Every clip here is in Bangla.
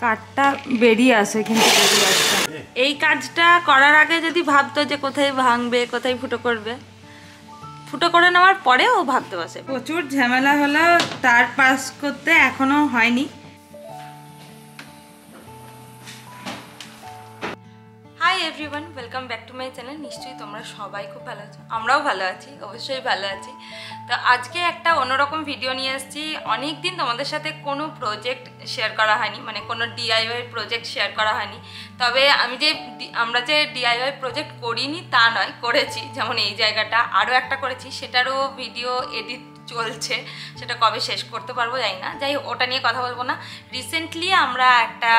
কাঠটা বেরিয়ে আসে কিন্তু বেরিয়ে আসছে। এই কাজটা করার আগে যদি ভাবতো যে কোথায় ভাঙবে কোথায় ফুটো করবে, ফুটো করে নেওয়ার পরেও ভাবতে বসে। প্রচুর ঝামেলা হলো তার পাস করতে, এখনো হয়নি। Hi everyone, welcome back to my channel. নিশ্চয়ই তোমরা সবাই খুব ভালো আছো, আমরাও ভালো আছি, অবশ্যই ভালো আছি। তো আজকে একটা অন্যরকম ভিডিও নিয়ে এসেছি। অনেক দিন তোমাদের সাথে কোনো প্রজেক্ট শেয়ার করা হয়নি, মানে কোনো ডিআইওয়াই প্রজেক্ট শেয়ার করা হয়নি। তবে আমরা যে ডিআইওয়াই প্রজেক্ট করিনি তা নয়, করেছি। যেমন এই জায়গাটা আরও একটা করেছি, সেটারও ভিডিও এডিট চলছে, সেটা কবে শেষ করতে পারবো জানি না। যাই হোক, ওটা নিয়ে কথা বলবো না। রিসেন্টলি আমরা একটা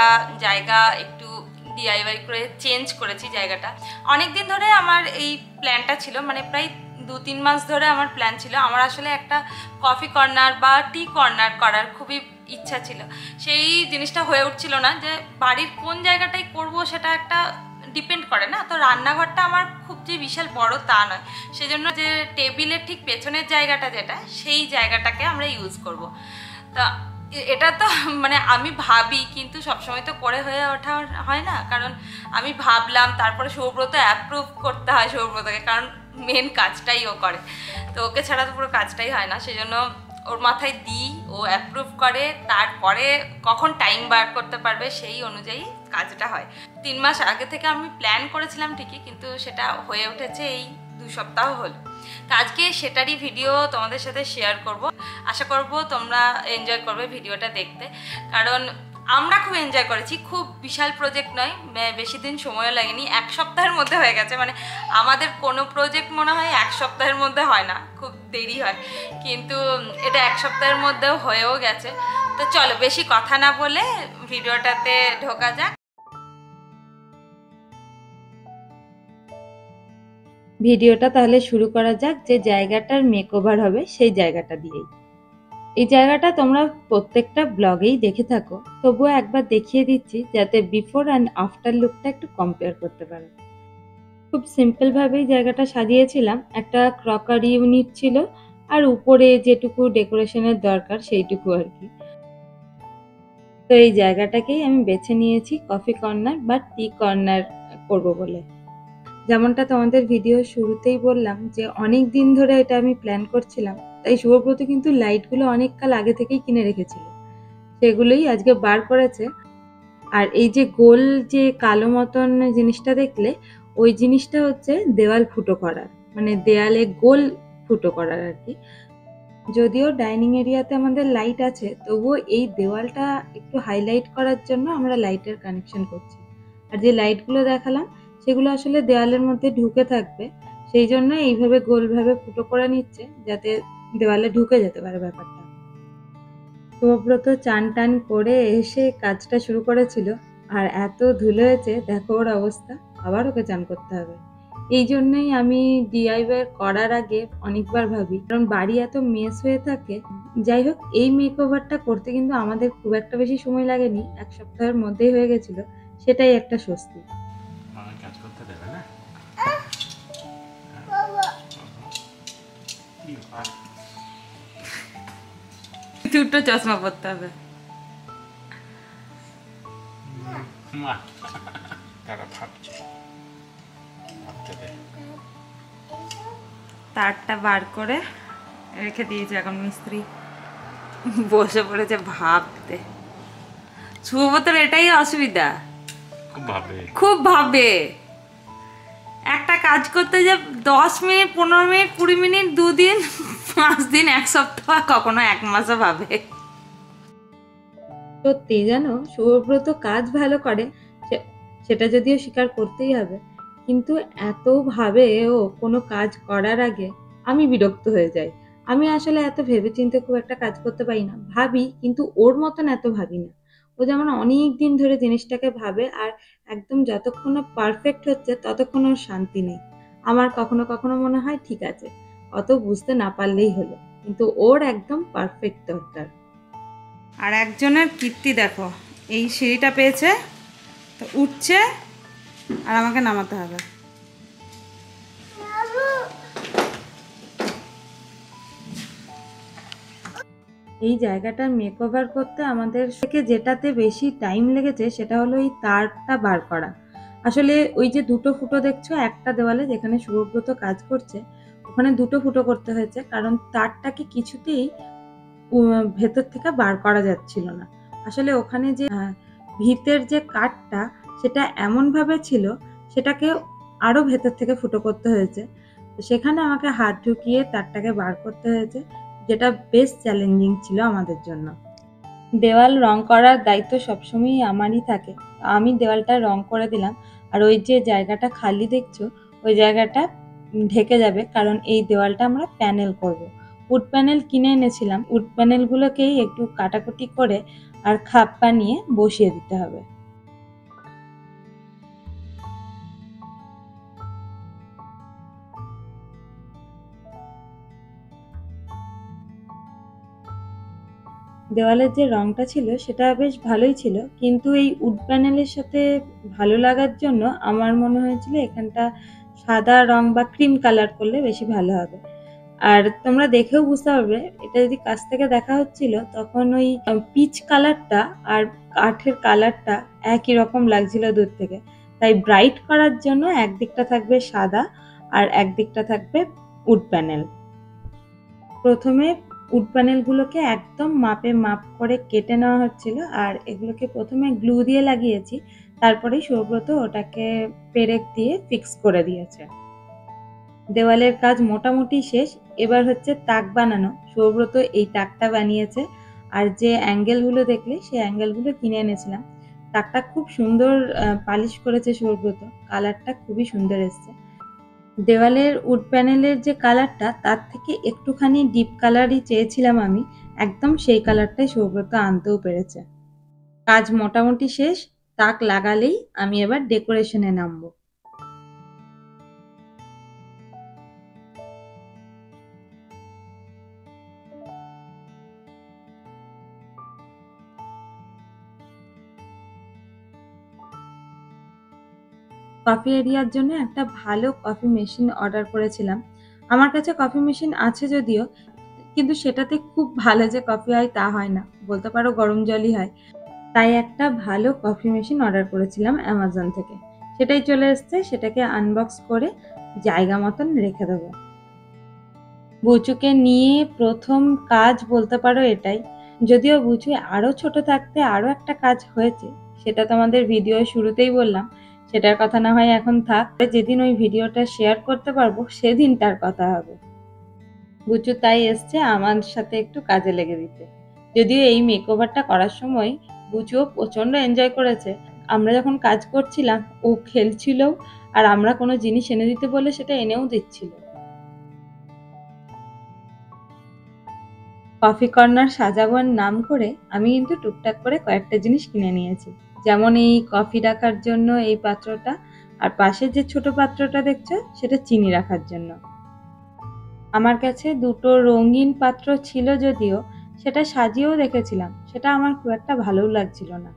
জায়গা একটু ডিআইওয়াই করে চেঞ্জ করেছি জায়গাটা। অনেক দিন ধরে আমার এই প্ল্যানটা ছিল, মানে প্রায় 2-3 মাস ধরে আমার প্ল্যান ছিল। আমার আসলে একটা কফি কর্নার বা টি কর্নার করার খুবই ইচ্ছা ছিল। সেই জিনিসটা হয়ে উঠছিল না, যে বাড়ির কোন জায়গাটাই করব সেটা একটা ডিপেন্ড করে না। তো রান্নাঘরটা আমার খুব যে বিশাল বড় তা নয়, সেজন্য যে টেবিলের ঠিক পেছনের জায়গাটা যেটা, সেই জায়গাটাকে আমরা ইউজ করব। তা এটা তো মানে আমি ভাবি, কিন্তু সবসময় তো করে হয়ে ওঠা হয় না। কারণ আমি ভাবলাম, তারপরে সৌব্রত অ্যাপ্রুভ করতে হয় সৌব্রতকে, কারণ মেন কাজটাই ও করে। তো ওকে ছাড়া তো পুরো কাজটাই হয় না, সেজন্য ওর মাথায় দিই, ও অ্যাপ্রুভ করে, তারপরে কখন টাইম বার করতে পারবে সেই অনুযায়ী কাজটা হয়। 3 মাস আগে থেকে আমি প্ল্যান করেছিলাম ঠিকই, কিন্তু সেটা হয়ে উঠেছে এই 2 সপ্তাহ হলো। তো আজকে সেটারই ভিডিও তোমাদের সাথে শেয়ার করব। আশা করব তোমরা এনজয় করবে ভিডিওটা দেখতে, কারণ আমরা খুব এনজয় করেছি। খুব বিশাল প্রজেক্ট নয়, বেশি দিন সময়ও লাগেনি, 1 সপ্তাহের মধ্যে হয়ে গেছে। মানে আমাদের কোনো প্রজেক্ট মনে হয় 1 সপ্তাহের মধ্যে হয় না, খুব দেরি হয়, কিন্তু এটা 1 সপ্তাহের মধ্যেও হয়েও গেছে। তো চলো বেশি কথা না বলে ভিডিওটাতে ঢোকা যাক। ভিডিওটা তাহলে শুরু করা যাক, যে জায়গাটার মেকওভার হবে সেই জায়গাটা দিয়েই। এই জায়গাটা তোমরা প্রত্যেকটা ব্লগেই দেখে থাকো, তবুও একবার দেখিয়ে দিচ্ছি যাতে বিফোর অ্যান্ড আফটার লুকটা একটু কম্পেয়ার করতে পারো। খুব সিম্পল ভাবেই জায়গাটা সাজিয়েছিলাম। একটা ক্রকারি ইউনিট ছিল, আর উপরে যেটুকু ডেকোরেশনের দরকার সেইটুকু আর কি। তো এই জায়গাটাকেই আমি বেছে নিয়েছি কফি কর্নার বা টি কর্নার করব বলে। যেমনটা তোমাদের ভিডিও শুরুতেই বললাম, যে অনেক দিন ধরে এটা আমি প্ল্যান করছিলাম। তাই শুভব্রত কিন্তু লাইটগুলো অনেক কাল আগে থেকেই কিনে রেখেছিল, সেগুলোই আজকে বার করেছে। আর এই যে গোল যে কালো মতন জিনিসটা দেখলে, ওই জিনিসটা হচ্ছে দেওয়াল ফুটো করার, মানে দেয়ালে গোল ফুটো করার আর কি। যদিও ডাইনিং এরিয়াতে আমাদের লাইট আছে, তবুও এই দেওয়ালটা একটু হাইলাইট করার জন্য আমরা লাইটের কানেকশন করছি। আর যে লাইটগুলো দেখালাম সেগুলো আসলে দেওয়ালের মধ্যে ঢুকে থাকবে, সেই জন্য এইভাবে গোলভাবে ফুটো করে নিচ্ছে, যাতে দেওয়ালে ঢুকে যেতে পারে ব্যাপারটা। শুভব্রত চান টান করে এসে কাজটা শুরু করেছিল, আর এত ধুলো হয়েছে দেখো ওর অবস্থা, আবার ওকে চান করতে হবে। এই জন্যই আমি ডিআইওয়াই করার আগে অনেকবার ভাবি, কারণ বাড়ি এত মেস হয়ে থাকে। যাই হোক, এই মেকওভারটা করতে কিন্তু আমাদের খুব একটা বেশি সময় লাগেনি, 1 সপ্তাহের মধ্যেই হয়ে গেছিল, সেটাই একটা স্বস্তি। কাজ করতে দেবে না? দুটো চশমা পরতে হবে। তারটা বার করে রেখে দিয়েছে, এখন মিস্ত্রি বসে পড়েছে ভাবতে। শুভব্রতর এটাই অসুবিধা, খুব ভাবে। একটা কাজ করতে যে 10 মিনিট, 15 মিনিট, 20 মিনিট, 2 দিন, 5 দিন, 1 সপ্তাহ, কখনো 1 মাসও ভাবে। সত্যি জানো, শুভব্রত কাজ ভালো করে, সেটা যদিও স্বীকার করতেই হবে, কিন্তু এত ভাবে ও কোনো কাজ করার আগে, আমি বিরক্ত হয়ে যাই। আমি আসলে এত ভেবেচিন্তে খুব একটা কাজ করতে পারি না, ভাবি কিন্তু ওর মতন এত ভাবি না। ও যেমন অনেক দিন ধরে জিনিসটাকে ভাবে, আর একদম যতক্ষণ না পারফেক্ট হচ্ছে ততক্ষণ ওর শান্তি নেই। আমার কখনো কখনো মনে হয় ঠিক আছে, অত বুঝতে না পারলেই হলো, কিন্তু ওর একদম পারফেক্ট দরকার। আর একজনের কীর্তি দেখো, এই সিঁড়িটা পেয়েছে, তো উঠছে আর আমাকে নামাতে হবে। এই জায়গাটার মেকওভার করতে আমাদের থেকে যেটাতে বেশি টাইম লেগেছে সেটা হলো এই তারটা বার করা। আসলে ওই যে দুটো ফুটো দেখছো একটা দেওয়ালে যেখানে শুভব্রত কাজ করছে, ওখানে দুটো ফুটো করতে হয়েছে কারণ তারটাকে কিছুতেই ভেতর থেকে বার করা যাচ্ছিল না। আসলে ওখানে যে ভিতের যে কাঠটা সেটা এমনভাবে ছিল, সেটাকে আরও ভেতর থেকে ফুটো করতে হয়েছে। তো সেখানে আমাকে হাত ঢুকিয়ে তারটাকে বার করতে হয়েছে, যেটা বেশ চ্যালেঞ্জিং ছিল আমাদের জন্য। দেওয়াল রং করার দায়িত্ব সবসময়ই আমারই থাকে। আমি দেওয়ালটা রং করে দিলাম, আর ওই যে জায়গাটা খালি দেখছো ওই জায়গাটা ঢেকে যাবে, কারণ এই দেওয়ালটা আমরা প্যানেল করব। উড প্যানেল কিনে এনেছিলাম, উড প্যানেলগুলোকেই একটু কাটাকুটি করে আর খাপ বানিয়ে বসিয়ে দিতে হবে। দেওয়ালের যে রংটা ছিল সেটা বেশ ভালোই ছিল, কিন্তু এই উড প্যানেলের সাথে ভালো লাগার জন্য আমার মনে হয়েছিল এখানটা সাদা রং বা ক্রিম কালার করলে বেশি ভালো হবে। আর তোমরা দেখেও বুঝতে পারবে, এটা যদি কাছ থেকে দেখা হচ্ছিল তখন ওই পিচ কালারটা আর কাঠের কালারটা একই রকম লাগছিল দূর থেকে। তাই ব্রাইট করার জন্য একদিকটা থাকবে সাদা আর একদিকটা থাকবে উড প্যানেল। প্রথমে উড প্যানেলগুলোকে একদম মাপ করে কেটে নেওয়া হচ্ছিল, আর এগুলোকে প্রথমে গ্লু দিয়ে লাগিয়েছি, তারপরে শুভব্রত ওটাকে পেরেক দিয়ে ফিক্স করে দিয়েছে। দেওয়ালের কাজ মোটামুটি শেষ, এবার হচ্ছে তাক বানানো। শুভব্রত এই তাকটা বানিয়েছে, আর যে অ্যাঙ্গেলগুলো দেখলে সেই অ্যাঙ্গেলগুলো কিনে এনেছিলাম। তাকটা খুব সুন্দর পালিশ করেছে শুভব্রত, কালারটা খুবই সুন্দর এসছে। দেওয়ালের উড প্যানেলের যে কালারটা তার থেকে একটুখানি ডিপ কালারই চেয়েছিলাম আমি, একদম সেই কালারটাই শুভব্রত আনতেও পেরেছে। কাজ মোটামুটি শেষ, তাক লাগালেই আমি এবার ডেকোরেশনে নামবো। কফি এরিয়ার জন্য একটা ভালো কফি মেশিন অর্ডার করেছিলাম। আমার কাছে কফি মেশিন আছে যদিও, কিন্তু সেটাতে খুব ভালো যে কফি হয় তা হয় না, বলতে পারো গরম জলই হয়। তাই একটা ভালো কফি মেশিন অর্ডার করেছিলাম অ্যামাজন থেকে, সেটাই চলে এসছে। সেটাকে আনবক্স করে জায়গা মতন রেখে দেবো। বুচুকে নিয়ে প্রথম কাজ বলতে পারো এটাই। যদিও বুচু আরো ছোট থাকতে আরো একটা কাজ হয়েছে, সেটা তোমাদের ভিডিও শুরুতেই বললাম, সেটার কথা না হয় এখন থাক, যেদিন ওই ভিডিওটা শেয়ার করতে পারবো সেদিন তার কথা হবে। বুচু তাই এসছে আমার সাথে একটু কাজে লেগে দিতে। যদিও এই মেকওভারটা করার সময় বুচুও প্রচন্ড এনজয় করেছে। আমরা যখন কাজ করছিলাম ও খেলছিল, আর আমরা কোনো জিনিস এনে দিতে বলে সেটা এনেও দিচ্ছিল। কফি কর্নার সাজাবার নাম করে আমি কিন্তু টুকটাক করে কয়েকটা জিনিস কিনে নিয়েছি। যেমন এই কফি রাখার জন্য এই পাত্রটা, আর পাশে যে ছোট পাত্রটা দেখছো সেটা চিনি রাখার জন্য। আমার কাছে দুটো রঙিন পাত্র ছিল যদিও, সেটা সাজিয়েও রেখেছিলাম, সেটা আমার খুব একটা ভালোও লাগছিল না।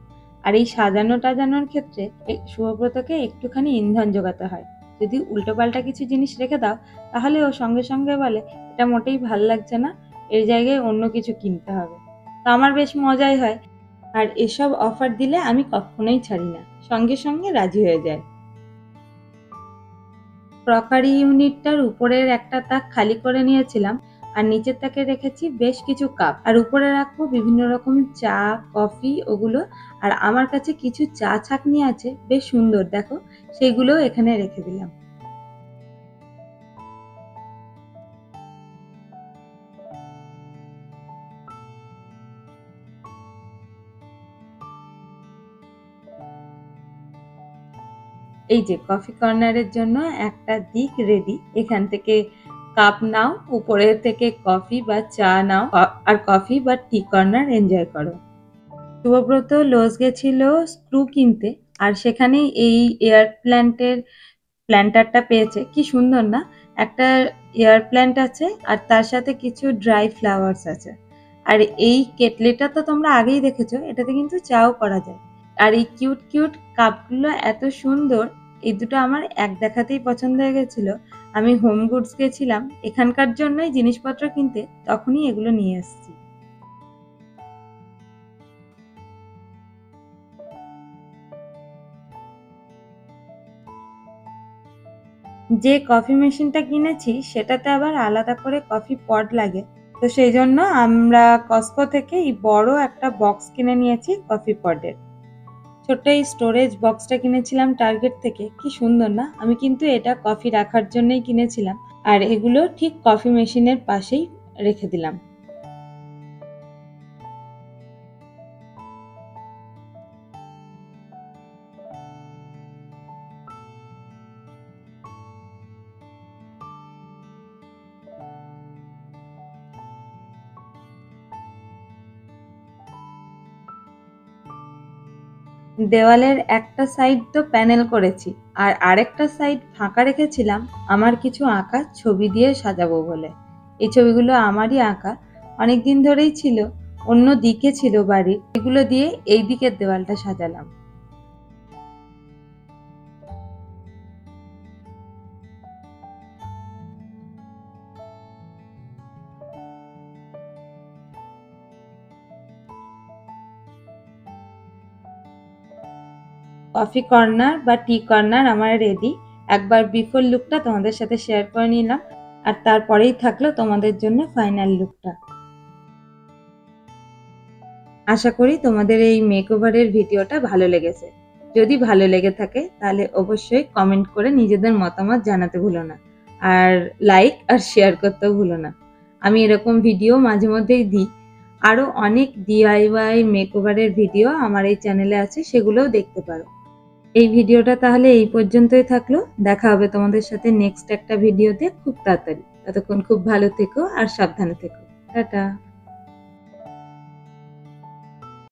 আর এই সাজানো টাজানোর ক্ষেত্রে শুভব্রতকে একটুখানি ইন্ধন জোগাতে হয়। যদি উল্টোপাল্টা কিছু জিনিস রেখে দাও তাহলে ও সঙ্গে সঙ্গে বলে এটা মোটেই ভাল লাগছে না, এর জায়গায় অন্য কিছু কিনতে হবে। তো আমার বেশ মজাই হয়, আর এসব অফার দিলে আমি কখনোই ছাড়ি না, সঙ্গে সঙ্গে রাজি হয়ে যায়। ক্রকারি ইউনিটটার উপরের একটা তাক খালি করে নিয়েছিলাম, আর নিচের তাকে রেখেছি বেশ কিছু কাপ, আর উপরে রাখবো বিভিন্ন রকম চা, কফি ওগুলো। আর আমার কাছে কিছু চা ছাঁকনি আছে বেশ সুন্দর, দেখো সেইগুলো এখানে রেখে দিলাম। এই যে কফি কর্নারের জন্য একটা দিক রেডি, এখান থেকে কাপ নাও, উপরে থেকে কফি বা চা নাও, আর কফি বা টি কর্নার এনজয় করো। শুভব্রত লস গেছিল স্ক্রু কিনতে, আর সেখানে এই এয়ার প্ল্যান্টারটা পেয়েছে। কি সুন্দর না, একটা এয়ার প্ল্যান্ট আছে আর তার সাথে কিছু ড্রাই ফ্লাওয়ার্স আছে। আর এই কেটলিটা তো তোমরা আগেই দেখেছো, এটাতে কিন্তু চাও করা যায়। আর এই কিউট কিউট কাপগুলো এত সুন্দর, এই দুটো আমার এক দেখাতেই পছন্দ হয়ে গেছিল। আমি হোম গুডস গেছিলাম এখানকার জন্যই জিনিসপত্র কিনতে, তখনই এগুলো নিয়ে এসেছি। যে কফি মেশিনটা কিনেছি সেটাতে আবার আলাদা করে কফি পট লাগে, তো সেই জন্য আমরা কস্কো থেকে এই বড় একটা বক্স কিনে নিয়েছি কফি পটের। ছোট্ট এই স্টোরেজ বক্সটা কিনেছিলাম টার্গেট থেকে। কি সুন্দর না? আমি কিন্তু এটা কফি রাখার জন্যই কিনেছিলাম, আর এগুলো ঠিক কফি মেশিনের পাশেই রেখে দিলাম। দেওয়ালের একটা সাইড তো প্যানেল করেছি, আর আরেকটা সাইড ফাঁকা রেখেছিলাম আমার কিছু আঁকা ছবি দিয়ে সাজাবো বলে। এই ছবিগুলো আমারই আঁকা, অনেকদিন ধরেই ছিল, অন্য দিকে ছিল বাড়ির, এগুলো দিয়ে এই দিকের দেওয়ালটা সাজালাম। কফি কর্নার বা টি কর্নার আমার রেডি। একবার বিফোর লুকটা তোমাদের সাথে শেয়ার করে নিলাম, আর তারপরেই থাকলো তোমাদের জন্য ফাইনাল লুকটা। আশা করি তোমাদের এই মেকওভারের ভিডিওটা ভালো লেগেছে। যদি ভালো লেগে থাকে তাহলে অবশ্যই কমেন্ট করে নিজেদের মতামত জানাতে ভুলো না, আর লাইক আর শেয়ার করতেও ভুলো না। আমি এরকম ভিডিও মাঝে মধ্যেই দিই। আরও অনেক ডিআইওয়াই মেকওভারের ভিডিও আমার এই চ্যানেলে আছে, সেগুলোও দেখতে পারো। এই ভিডিওটা তাহলে এই পর্যন্তই থাকলো। দেখা হবে তোমাদের সাথে নেক্সট একটা ভিডিওতে খুব তাড়াতাড়ি। ততক্ষণ খুব ভালো থেকো আর সাবধানে থেকো। টাটা।